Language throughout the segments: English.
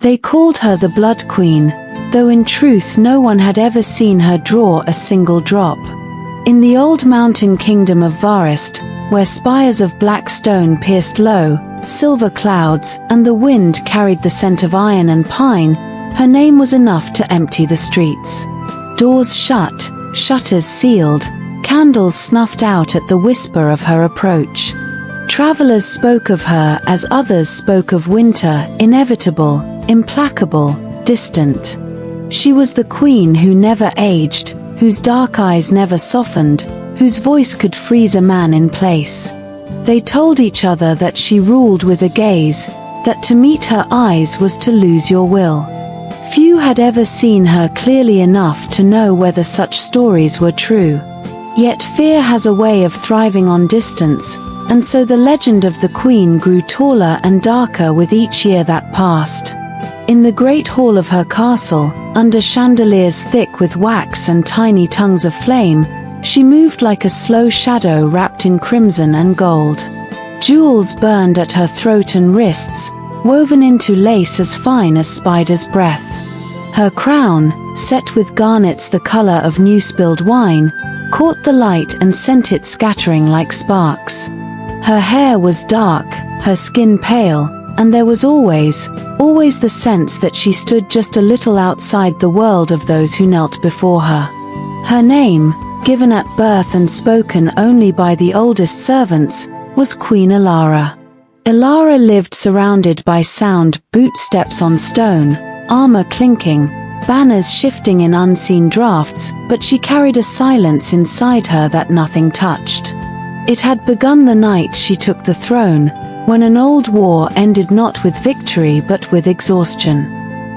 They called her the Blood Queen, though in truth no one had ever seen her draw a single drop. In the old mountain kingdom of Varist, where spires of black stone pierced low, silver clouds, and the wind carried the scent of iron and pine, her name was enough to empty the streets. Doors shut, shutters sealed, candles snuffed out at the whisper of her approach. Travelers spoke of her as others spoke of winter, inevitable, implacable, distant. She was the queen who never aged, whose dark eyes never softened, whose voice could freeze a man in place. They told each other that she ruled with a gaze, that to meet her eyes was to lose your will. Few had ever seen her clearly enough to know whether such stories were true. Yet fear has a way of thriving on distance, and so the legend of the queen grew taller and darker with each year that passed. In the great hall of her castle, under chandeliers thick with wax and tiny tongues of flame, she moved like a slow shadow wrapped in crimson and gold. Jewels burned at her throat and wrists, woven into lace as fine as spider's breath. Her crown, set with garnets the color of new spilled wine, caught the light and sent it scattering like sparks. Her hair was dark, her skin pale, and there was always the sense that she stood just a little outside the world of those who knelt before her. Her name, given at birth and spoken only by the oldest servants, was Queen Elara. Elara lived surrounded by sound, bootsteps on stone, armor clinking, banners shifting in unseen drafts, but she carried a silence inside her that nothing touched. It had begun the night she took the throne, when an old war ended not with victory but with exhaustion.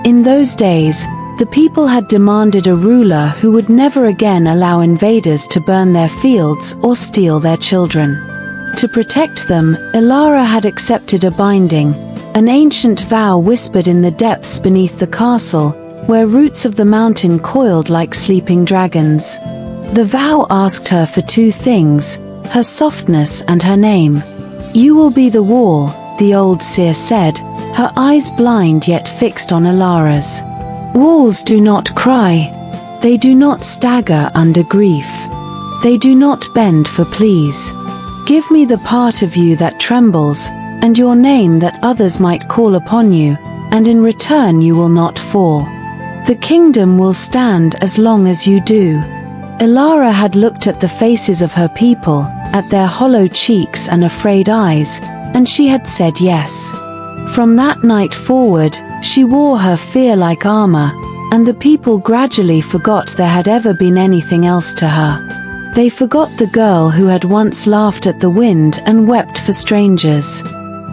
In those days, the people had demanded a ruler who would never again allow invaders to burn their fields or steal their children. To protect them, Elara had accepted a binding, an ancient vow whispered in the depths beneath the castle, where roots of the mountain coiled like sleeping dragons. The vow asked her for two things, her softness and her name. "You will be the wall," the old seer said, her eyes blind yet fixed on Elara's. "Walls do not cry. They do not stagger under grief. They do not bend for pleas. Give me the part of you that trembles, and your name that others might call upon you, and in return you will not fall. The kingdom will stand as long as you do." Elara had looked at the faces of her people, at their hollow cheeks and afraid eyes, and she had said yes. From that night forward, she wore her fear like armor, and the people gradually forgot there had ever been anything else to her. They forgot the girl who had once laughed at the wind and wept for strangers.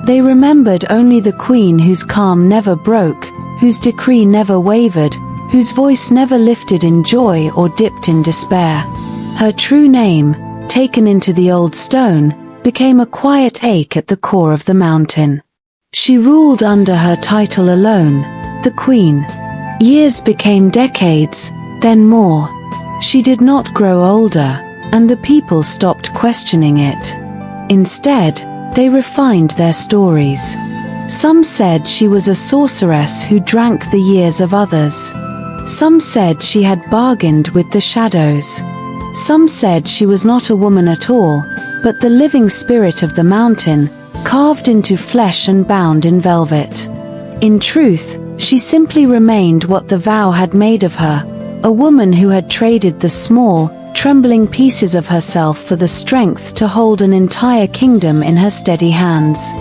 They remembered only the queen whose calm never broke, whose decree never wavered, whose voice never lifted in joy or dipped in despair. Her true name, taken into the old stone, became a quiet ache at the core of the mountain. She ruled under her title alone, the queen. Years became decades, then more. She did not grow older, and the people stopped questioning it. Instead, they refined their stories. Some said she was a sorceress who drank the years of others. Some said she had bargained with the shadows. Some said she was not a woman at all, but the living spirit of the mountain, carved into flesh and bound in velvet. In truth, she simply remained what the vow had made of her, a woman who had traded the small, trembling pieces of herself for the strength to hold an entire kingdom in her steady hands.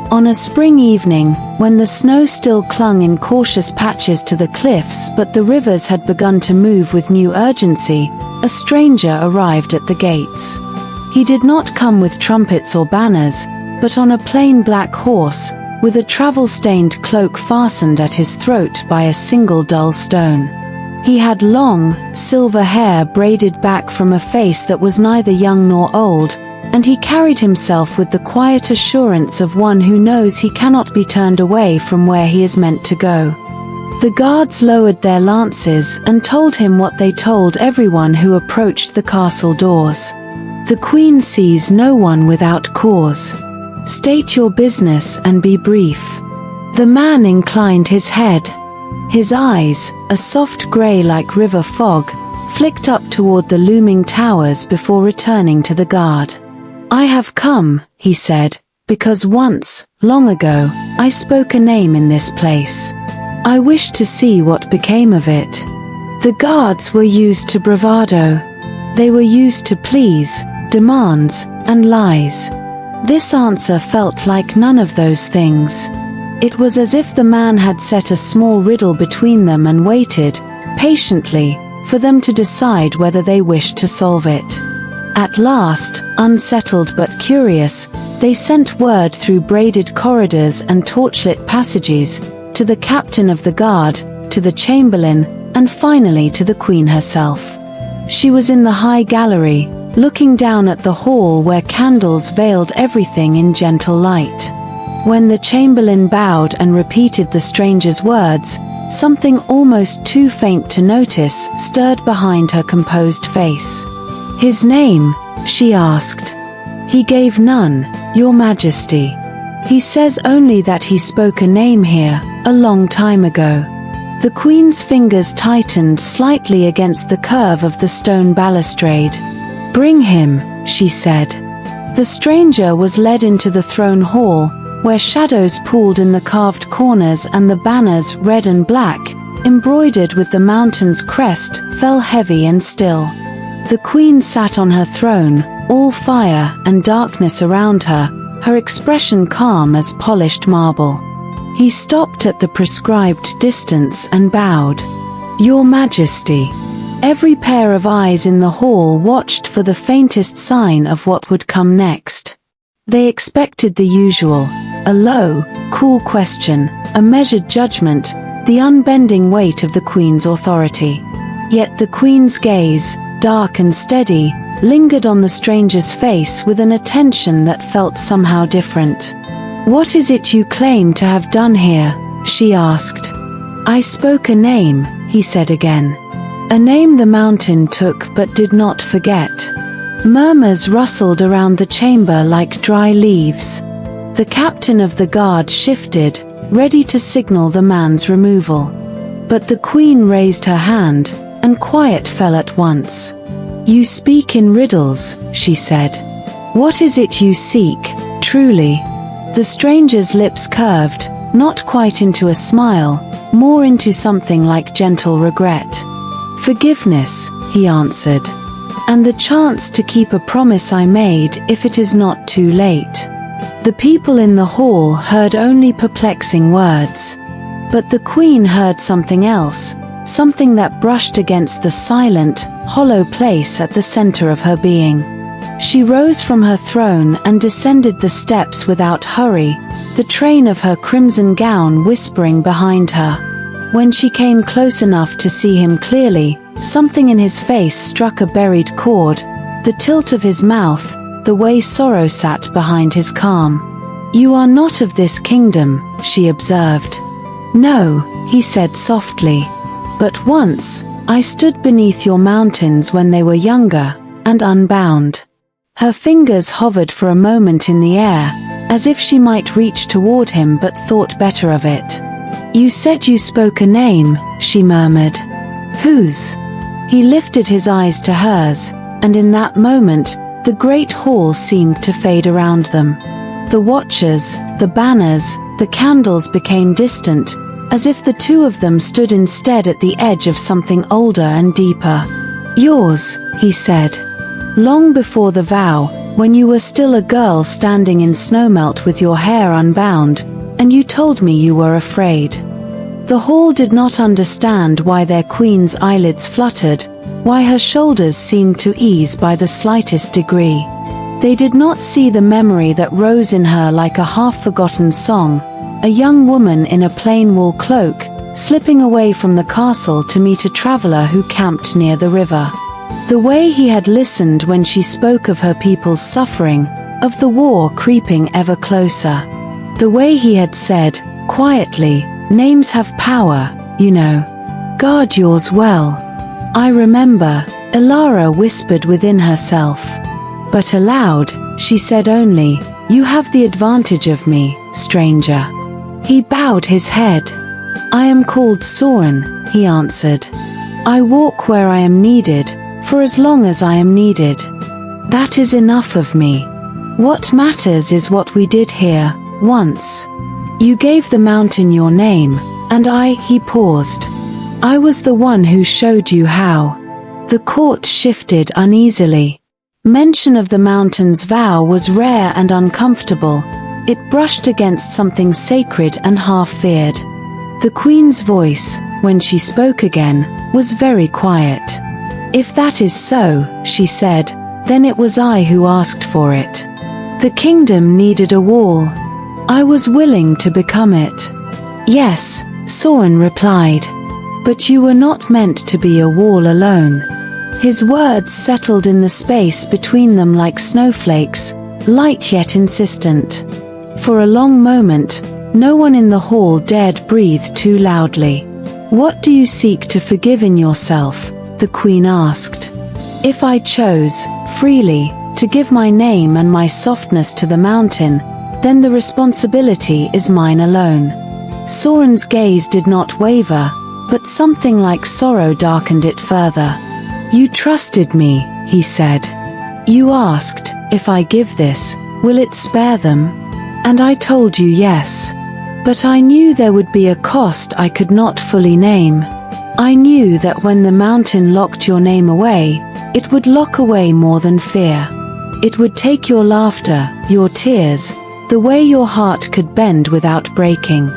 On a spring evening, when the snow still clung in cautious patches to the cliffs but the rivers had begun to move with new urgency, a stranger arrived at the gates. He did not come with trumpets or banners, but on a plain black horse, with a travel-stained cloak fastened at his throat by a single dull stone. He had long, silver hair braided back from a face that was neither young nor old, and he carried himself with the quiet assurance of one who knows he cannot be turned away from where he is meant to go. The guards lowered their lances and told him what they told everyone who approached the castle doors. "The queen sees no one without cause. State your business and be brief." The man inclined his head. His eyes, a soft grey like river fog, flicked up toward the looming towers before returning to the guard. "I have come," he said, "because once, long ago, I spoke a name in this place. I wish to see what became of it." The guards were used to bravado. They were used to pleas, demands, and lies. This answer felt like none of those things. It was as if the man had set a small riddle between them and waited, patiently, for them to decide whether they wished to solve it. At last, unsettled but curious, they sent word through braided corridors and torchlit passages, to the captain of the guard, to the chamberlain, and finally to the queen herself. She was in the high gallery, looking down at the hall where candles veiled everything in gentle light. When the chamberlain bowed and repeated the stranger's words, something almost too faint to notice stirred behind her composed face. "His name?" she asked. "He gave none, Your Majesty. He says only that he spoke a name here, a long time ago." The queen's fingers tightened slightly against the curve of the stone balustrade. "Bring him," she said. The stranger was led into the throne hall, where shadows pooled in the carved corners and the banners, red and black, embroidered with the mountain's crest, fell heavy and still. The queen sat on her throne, all fire and darkness around her, her expression calm as polished marble. He stopped at the prescribed distance and bowed. "Your Majesty." Every pair of eyes in the hall watched for the faintest sign of what would come next. They expected the usual, a low, cool question, a measured judgment, the unbending weight of the queen's authority. Yet the queen's gaze, dark and steady, lingered on the stranger's face with an attention that felt somehow different. "What is it you claim to have done here?" she asked. "I spoke a name," he said again. "A name the mountain took but did not forget." Murmurs rustled around the chamber like dry leaves. The captain of the guard shifted, ready to signal the man's removal. But the queen raised her hand, and quiet fell at once. "You speak in riddles," she said. "What is it you seek, truly?" The stranger's lips curved, not quite into a smile, more into something like gentle regret. "Forgiveness," he answered. "And the chance to keep a promise I made if it is not too late." The people in the hall heard only perplexing words. But the queen heard something else, something that brushed against the silent, hollow place at the center of her being. She rose from her throne and descended the steps without hurry, the train of her crimson gown whispering behind her. When she came close enough to see him clearly, something in his face struck a buried chord, the tilt of his mouth, the way sorrow sat behind his calm. "You are not of this kingdom," she observed. "No," he said softly. "But once, I stood beneath your mountains when they were younger, and unbound." Her fingers hovered for a moment in the air, as if she might reach toward him but thought better of it. "You said you spoke a name," she murmured. "Whose?" He lifted his eyes to hers, and in that moment, the great hall seemed to fade around them. The watchers, the banners, the candles became distant, as if the two of them stood instead at the edge of something older and deeper. "Yours," he said. "Long before the vow, when you were still a girl standing in snowmelt with your hair unbound, and you told me you were afraid." The hall did not understand why their queen's eyelids fluttered, why her shoulders seemed to ease by the slightest degree. They did not see the memory that rose in her like a half-forgotten song, a young woman in a plain wool cloak, slipping away from the castle to meet a traveler who camped near the river. The way he had listened when she spoke of her people's suffering, of the war creeping ever closer. The way he had said, quietly, "Names have power, you know. Guard yours well." "I remember," Elara whispered within herself. But aloud, she said only, "You have the advantage of me, stranger." He bowed his head. "I am called Soren," he answered. "I walk where I am needed, for as long as I am needed. That is enough of me. What matters is what we did here, once. You gave the mountain your name, and he paused. I was the one who showed you how." The court shifted uneasily. Mention of the mountain's vow was rare and uncomfortable. It brushed against something sacred and half-feared. The queen's voice, when she spoke again, was very quiet. "If that is so," she said, "then it was I who asked for it. The kingdom needed a wall. I was willing to become it." "Yes," Soren replied. "But you were not meant to be a wall alone." His words settled in the space between them like snowflakes, light yet insistent. For a long moment, no one in the hall dared breathe too loudly. "What do you seek to forgive in yourself?" the queen asked. "If I chose, freely, to give my name and my softness to the mountain, then the responsibility is mine alone." Soren's gaze did not waver, but something like sorrow darkened it further. "You trusted me," he said. "You asked, if I give this, will it spare them? And I told you yes. But I knew there would be a cost I could not fully name. I knew that when the mountain locked your name away, it would lock away more than fear. It would take your laughter, your tears, the way your heart could bend without breaking.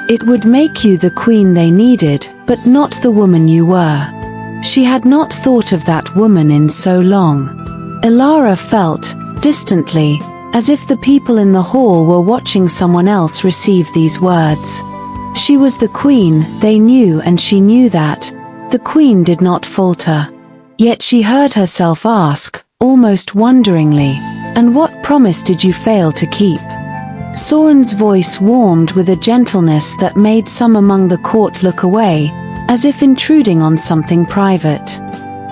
It would make you the queen they needed, but not the woman you were." She had not thought of that woman in so long. Elara felt, distantly, as if the people in the hall were watching someone else receive these words. She was the queen, they knew, and she knew that. The queen did not falter. Yet she heard herself ask, almost wonderingly, "And what promise did you fail to keep?" Soren's voice warmed with a gentleness that made some among the court look away, as if intruding on something private.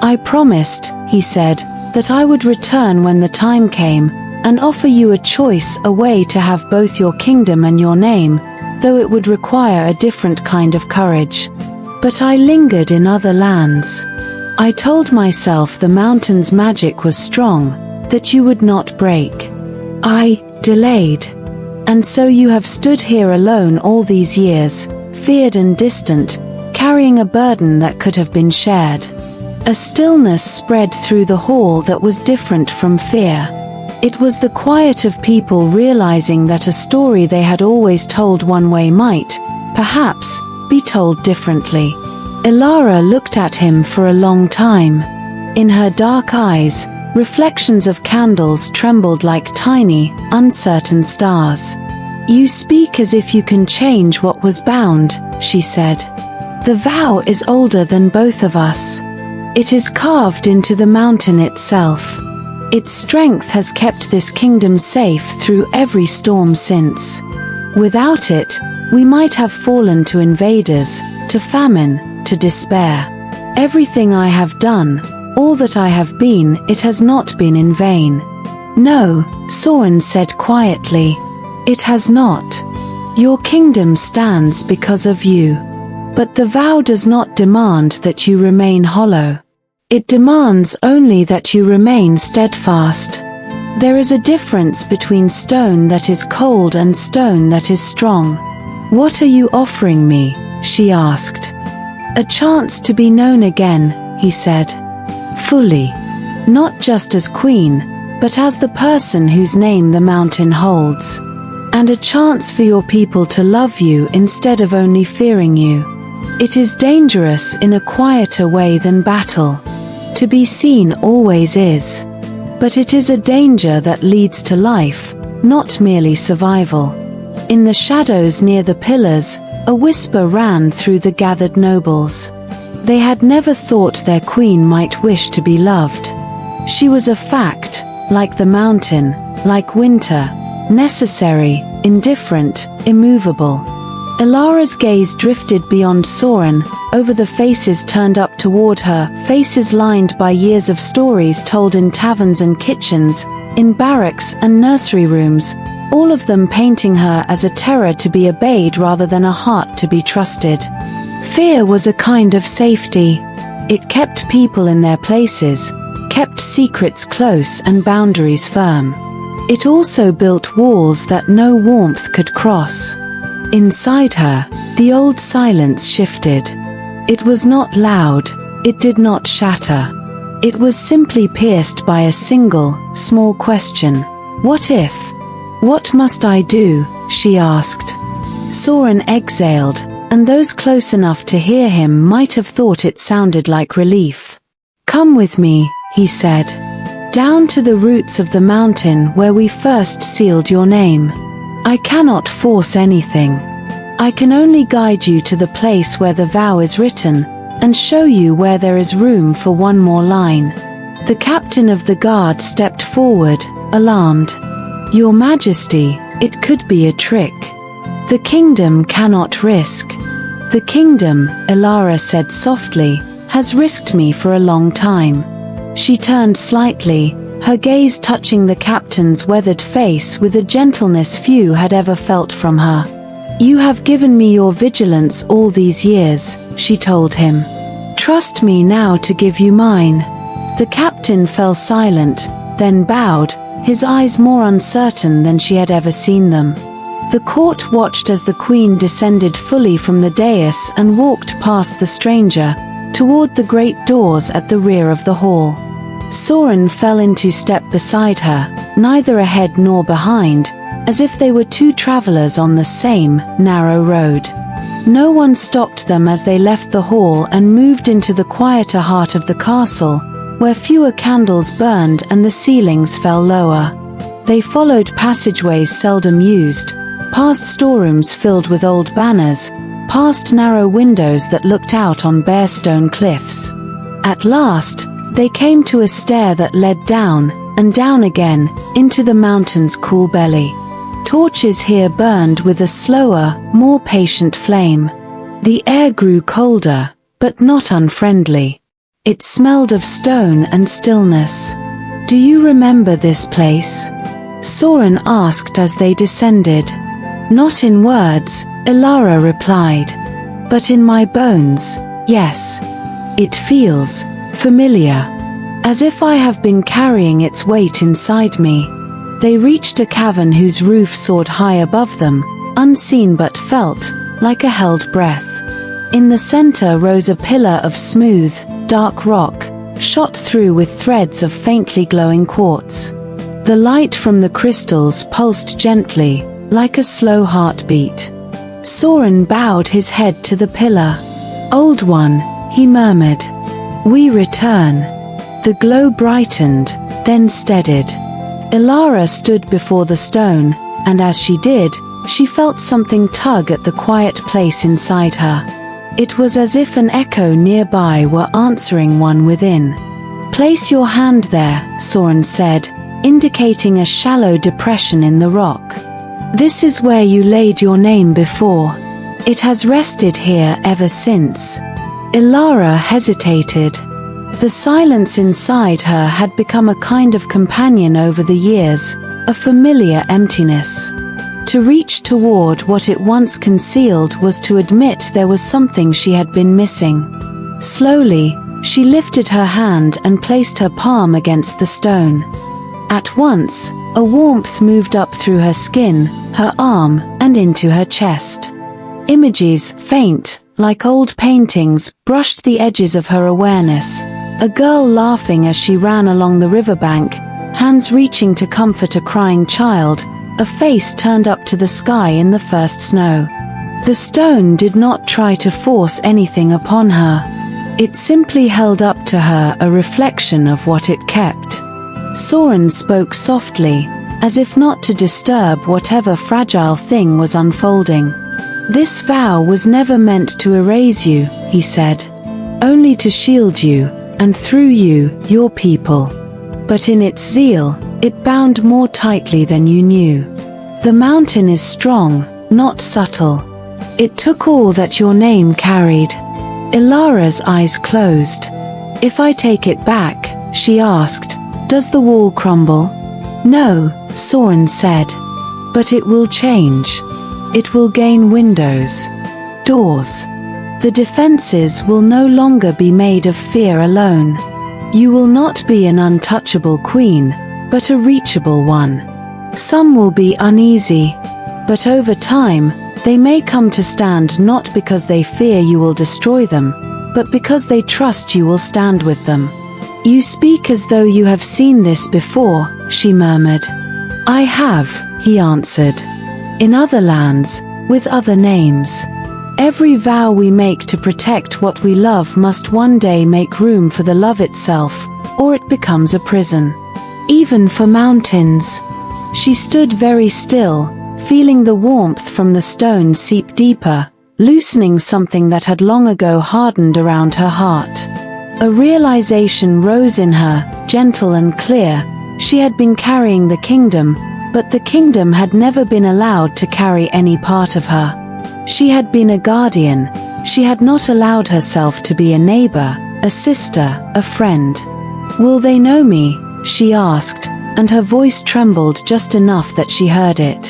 "I promised," he said, "that I would return when the time came, and offer you a choice, a way to have both your kingdom and your name, though it would require a different kind of courage. But I lingered in other lands. I told myself the mountain's magic was strong, that you would not break. I delayed. And so you have stood here alone all these years, feared and distant, carrying a burden that could have been shared." A stillness spread through the hall that was different from fear. It was the quiet of people realizing that a story they had always told one way might, perhaps, be told differently. Elara looked at him for a long time. In her dark eyes, reflections of candles trembled like tiny, uncertain stars. "You speak as if you can change what was bound," she said. "The vow is older than both of us. It is carved into the mountain itself. Its strength has kept this kingdom safe through every storm since. Without it, we might have fallen to invaders, to famine, to despair. Everything I have done, all that I have been, it has not been in vain." "No," Soren said quietly. "It has not. Your kingdom stands because of you. But the vow does not demand that you remain hollow. It demands only that you remain steadfast. There is a difference between stone that is cold and stone that is strong." "What are you offering me?" she asked. "A chance to be known again," he said. "Fully. Not just as queen, but as the person whose name the mountain holds. And a chance for your people to love you instead of only fearing you. It is dangerous in a quieter way than battle. To be seen always is. But it is a danger that leads to life, not merely survival." In the shadows near the pillars, a whisper ran through the gathered nobles. They had never thought their queen might wish to be loved. She was a fact, like the mountain, like winter, necessary, indifferent, immovable. Elara's gaze drifted beyond Soren, over the faces turned up toward her, faces lined by years of stories told in taverns and kitchens, in barracks and nursery rooms, all of them painting her as a terror to be obeyed rather than a heart to be trusted. Fear was a kind of safety. It kept people in their places, kept secrets close and boundaries firm. It also built walls that no warmth could cross. Inside her, the old silence shifted. It was not loud, it did not shatter. It was simply pierced by a single, small question. What if? What must I do? She asked. Soren exhaled, and those close enough to hear him might have thought it sounded like relief. Come with me, he said. Down to the roots of the mountain where we first sealed your name. I cannot force anything. I can only guide you to the place where the vow is written, and show you where there is room for one more line. The captain of the guard stepped forward, alarmed. Your Majesty, it could be a trick. The kingdom cannot risk. The kingdom, Elara said softly, has risked me for a long time. She turned slightly, her gaze touching the captain's weathered face with a gentleness few had ever felt from her. You have given me your vigilance all these years, she told him. Trust me now to give you mine. The captain fell silent, then bowed, his eyes more uncertain than she had ever seen them. The court watched as the queen descended fully from the dais and walked past the stranger, toward the great doors at the rear of the hall. Soren fell into step beside her, neither ahead nor behind, as if they were two travelers on the same, narrow road. No one stopped them as they left the hall and moved into the quieter heart of the castle, where fewer candles burned and the ceilings fell lower. They followed passageways seldom used, past storerooms filled with old banners, past narrow windows that looked out on bare stone cliffs. At last, they came to a stair that led down, and down again, into the mountain's cool belly. Torches here burned with a slower, more patient flame. The air grew colder, but not unfriendly. It smelled of stone and stillness. Do you remember this place? Soren asked as they descended. Not in words, Elara replied. But in my bones, yes. It feels familiar, as if I have been carrying its weight inside me. They reached a cavern whose roof soared high above them, unseen but felt, like a held breath. In the center rose a pillar of smooth, dark rock, shot through with threads of faintly glowing quartz. The light from the crystals pulsed gently, like a slow heartbeat. Soren bowed his head to the pillar. Old one, he murmured. We return. The glow brightened, then steadied. Elara stood before the stone, and as she did, she felt something tug at the quiet place inside her. It was as if an echo nearby were answering one within. Place your hand there, Soren said, indicating a shallow depression in the rock. This is where you laid your name before. It has rested here ever since. Elara hesitated. The silence inside her had become a kind of companion over the years, a familiar emptiness. To reach toward what it once concealed was to admit there was something she had been missing. Slowly, she lifted her hand and placed her palm against the stone. At once, a warmth moved up through her skin, her arm, and into her chest. Images, faint, like old paintings, brushed the edges of her awareness. A girl laughing as she ran along the riverbank, hands reaching to comfort a crying child, a face turned up to the sky in the first snow. The stone did not try to force anything upon her. It simply held up to her a reflection of what it kept. Soren spoke softly, as if not to disturb whatever fragile thing was unfolding. This vow was never meant to erase you, he said. Only to shield you, and through you, your people. But in its zeal, it bound more tightly than you knew. The mountain is strong, not subtle. It took all that your name carried. Elara's eyes closed. If I take it back, she asked, does the wall crumble? No, Soren said. But it will change. It will gain windows, doors. The defenses will no longer be made of fear alone. You will not be an untouchable queen, but a reachable one. Some will be uneasy, but over time, they may come to stand not because they fear you will destroy them, but because they trust you will stand with them. You speak as though you have seen this before, she murmured. I have, he answered. In other lands, with other names. Every vow we make to protect what we love must one day make room for the love itself, or it becomes a prison. Even for mountains. She stood very still, feeling the warmth from the stone seep deeper, loosening something that had long ago hardened around her heart. A realization rose in her, gentle and clear. She had been carrying the kingdom, but the kingdom had never been allowed to carry any part of her. She had been a guardian. She had not allowed herself to be a neighbor, a sister, a friend. Will they know me? She asked, and her voice trembled just enough that she heard it.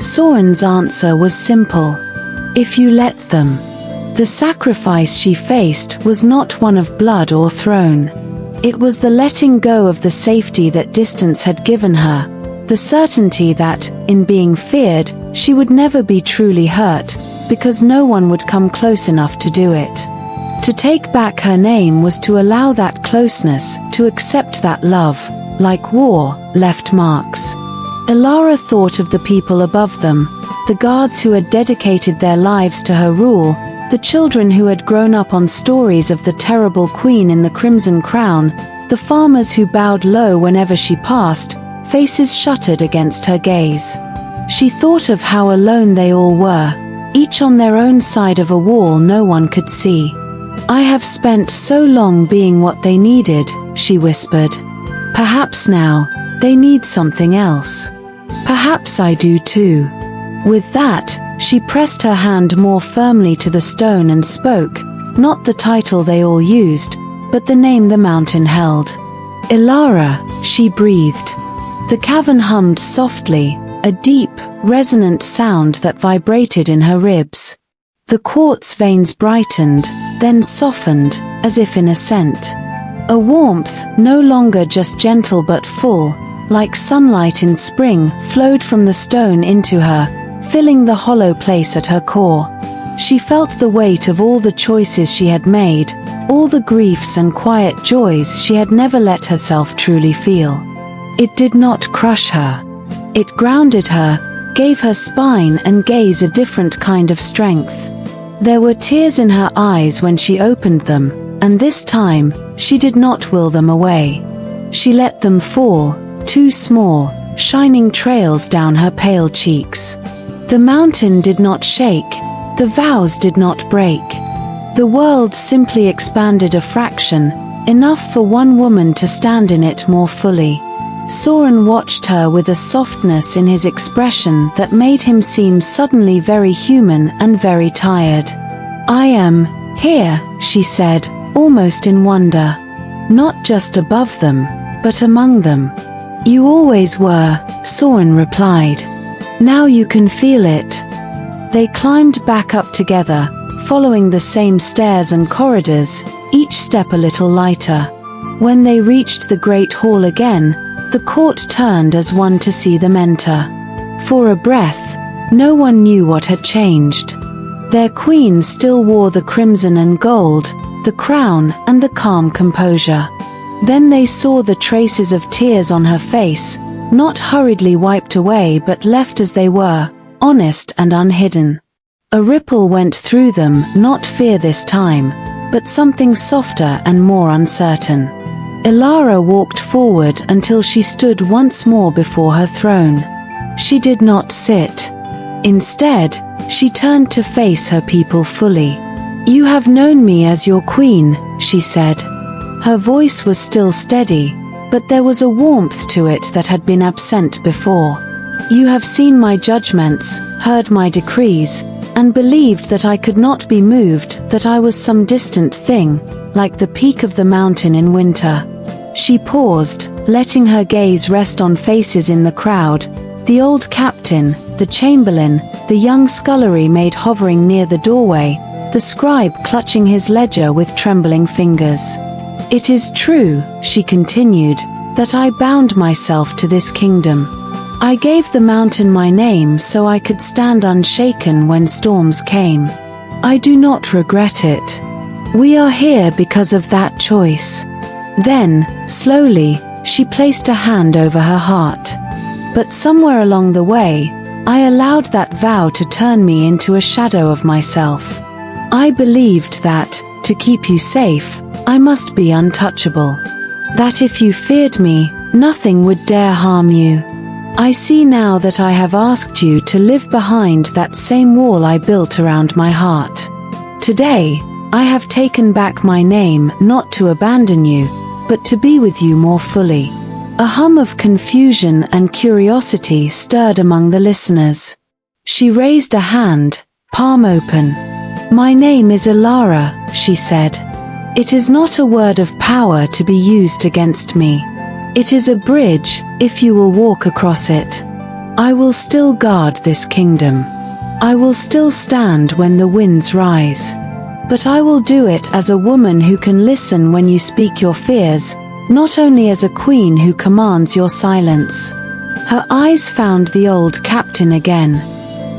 Soren's answer was simple. If you let them. The sacrifice she faced was not one of blood or throne. It was the letting go of the safety that distance had given her, the certainty that, in being feared, she would never be truly hurt, because no one would come close enough to do it. To take back her name was to allow that closeness, to accept that love, like war, left marks. Elara thought of the people above them, the guards who had dedicated their lives to her rule, the children who had grown up on stories of the terrible queen in the crimson crown, the farmers who bowed low whenever she passed, faces shuttered against her gaze. She thought of how alone they all were, each on their own side of a wall no one could see. I have spent so long being what they needed, she whispered. Perhaps now, they need something else. Perhaps I do too. With that, she pressed her hand more firmly to the stone and spoke, not the title they all used, but the name the mountain held. Elara, she breathed. The cavern hummed softly, a deep, resonant sound that vibrated in her ribs. The quartz veins brightened, then softened, as if in a scent. A warmth, no longer just gentle but full, like sunlight in spring, flowed from the stone into her, filling the hollow place at her core. She felt the weight of all the choices she had made, all the griefs and quiet joys she had never let herself truly feel. It did not crush her. It grounded her, gave her spine and gaze a different kind of strength. There were tears in her eyes when she opened them, and this time, she did not will them away. She let them fall, too small, shining trails down her pale cheeks. The mountain did not shake, the vows did not break. The world simply expanded a fraction, enough for one woman to stand in it more fully. Soren watched her with a softness in his expression that made him seem suddenly very human and very tired. I am here, she said, almost in wonder. Not just above them, but among them. You always were, Soren replied. Now you can feel it. They climbed back up together, following the same stairs and corridors, each step a little lighter. When they reached the great hall again, the court turned as one to see them enter. For a breath, no one knew what had changed. Their queen still wore the crimson and gold, the crown and the calm composure. Then they saw the traces of tears on her face, not hurriedly wiped away but left as they were, honest and unhidden. A ripple went through them, not fear this time, but something softer and more uncertain. Elara walked forward until she stood once more before her throne. She did not sit. Instead, she turned to face her people fully. You have known me as your queen, she said. Her voice was still steady, but there was a warmth to it that had been absent before. You have seen my judgments, heard my decrees, and believed that I could not be moved, that I was some distant thing, like the peak of the mountain in winter. She paused, letting her gaze rest on faces in the crowd, The old captain, the chamberlain, the young scullery maid hovering near the doorway, the scribe clutching his ledger with trembling fingers. "It is true," she continued, "that I bound myself to this kingdom. I gave the mountain my name so I could stand unshaken when storms came. I do not regret it. We are here because of that choice." Then, slowly, she placed a hand over her heart. "But somewhere along the way, I allowed that vow to turn me into a shadow of myself. I believed that, to keep you safe, I must be untouchable. That if you feared me, nothing would dare harm you. I see now that I have asked you to live behind that same wall I built around my heart. Today, I have taken back my name not to abandon you, but to be with you more fully." A hum of confusion and curiosity stirred among the listeners. She raised a hand, palm open. "My name is Elara," she said. "It is not a word of power to be used against me. It is a bridge, if you will walk across it. I will still guard this kingdom. I will still stand when the winds rise. But I will do it as a woman who can listen when you speak your fears, not only as a queen who commands your silence." Her eyes found the old captain again.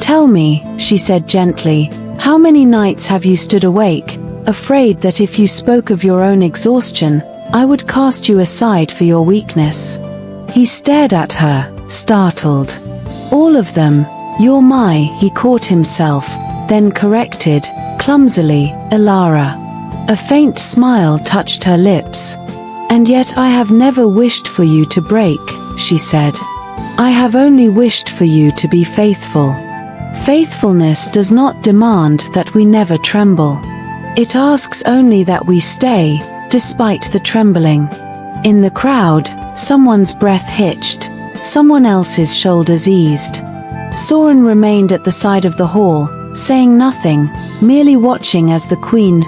"Tell me," she said gently, "how many nights have you stood awake, afraid that if you spoke of your own exhaustion, I would cast you aside for your weakness?" He stared at her, startled. "All of them. You're he caught himself, then corrected, clumsily, "Elara." A faint smile touched her lips. "And yet I have never wished for you to break," she said. "I have only wished for you to be faithful. Faithfulness does not demand that we never tremble. It asks only that we stay, despite the trembling." In the crowd, someone's breath hitched, someone else's shoulders eased. Soren remained at the side of the hall, saying nothing, merely watching as the queen,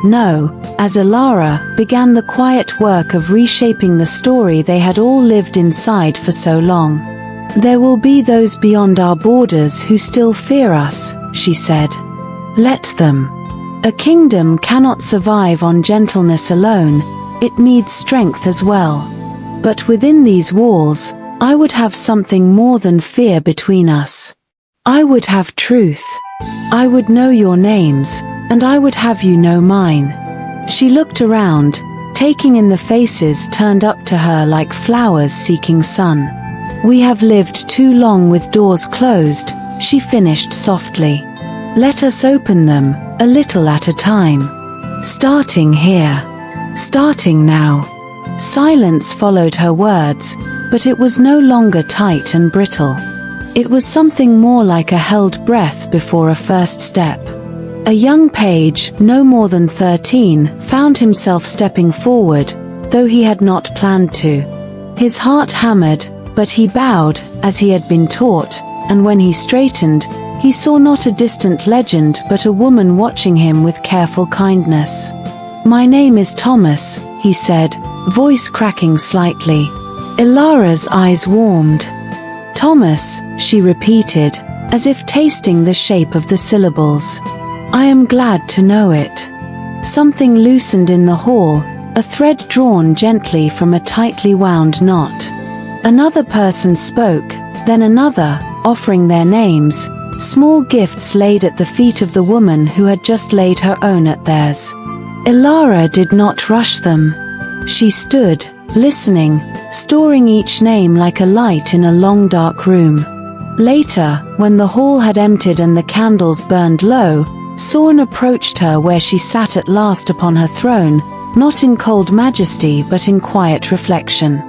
as Elara, began the quiet work of reshaping the story they had all lived inside for so long. "There will be those beyond our borders who still fear us," she said. "Let them. A kingdom cannot survive on gentleness alone, it needs strength as well. But within these walls, I would have something more than fear between us. I would have truth. I would know your names, and I would have you know mine." She looked around, taking in the faces turned up to her like flowers seeking sun. "We have lived too long with doors closed," she finished softly. "Let us open them, a little at a time. Starting here. Starting now." Silence followed her words, but it was no longer tight and brittle. It was something more like a held breath before a first step. A young page, no more than 13, found himself stepping forward, though he had not planned to. His heart hammered, but he bowed, as he had been taught, and when he straightened, he saw not a distant legend but a woman watching him with careful kindness. "My name is Thomas," he said, voice cracking slightly. Elara's eyes warmed. "Thomas," she repeated, as if tasting the shape of the syllables. "I am glad to know it." Something loosened in the hall, a thread drawn gently from a tightly wound knot. Another person spoke, then another, offering their names, small gifts laid at the feet of the woman who had just laid her own at theirs. Elara did not rush them. She stood, listening, storing each name like a light in a long dark room. Later, when the hall had emptied and the candles burned low, Soren approached her where she sat at last upon her throne, not in cold majesty but in quiet reflection.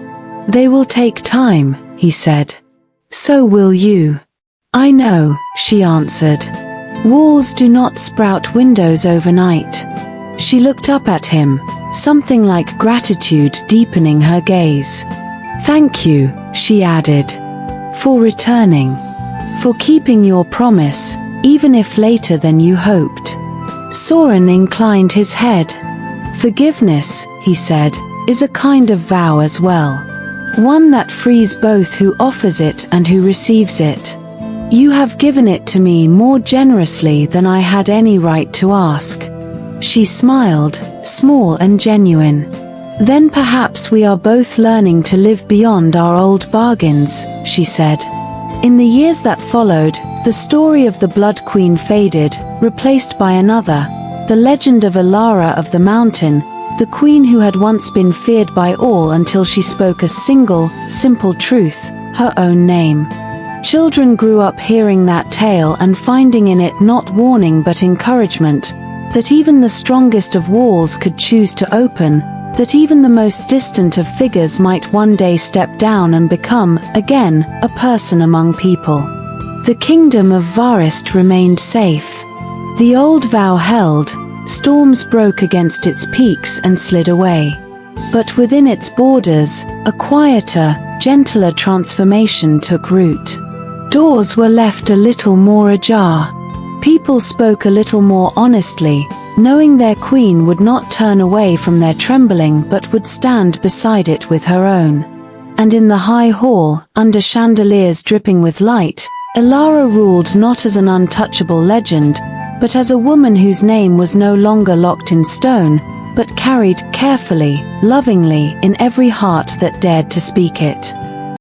"They will take time," he said. "So will you." "I know," she answered. "Walls do not sprout windows overnight." She looked up at him, something like gratitude deepening her gaze. "Thank you," she added, "for returning. For keeping your promise, even if later than you hoped." Soren inclined his head. "Forgiveness," he said, "is a kind of vow as well. one that frees both who offers it and who receives it. You have given it to me more generously than I had any right to ask." She smiled, small and genuine. "Then perhaps we are both learning to live beyond our old bargains," she said. In the years that followed, the story of the Blood Queen faded, replaced by another, the legend of Alara of the Mountain, the queen who had once been feared by all until she spoke a single, simple truth, her own name. Children grew up hearing that tale and finding in it not warning but encouragement, that even the strongest of walls could choose to open, that even the most distant of figures might one day step down and become, again, a person among people. The kingdom of Varist remained safe. The old vow held, storms broke against its peaks and slid away. But within its borders, a quieter, gentler transformation took root. Doors were left a little more ajar. People spoke a little more honestly, knowing their queen would not turn away from their trembling but would stand beside it with her own. And in the high hall, under chandeliers dripping with light, Alara ruled not as an untouchable legend, but as a woman whose name was no longer locked in stone, but carried carefully, lovingly in every heart that dared to speak it.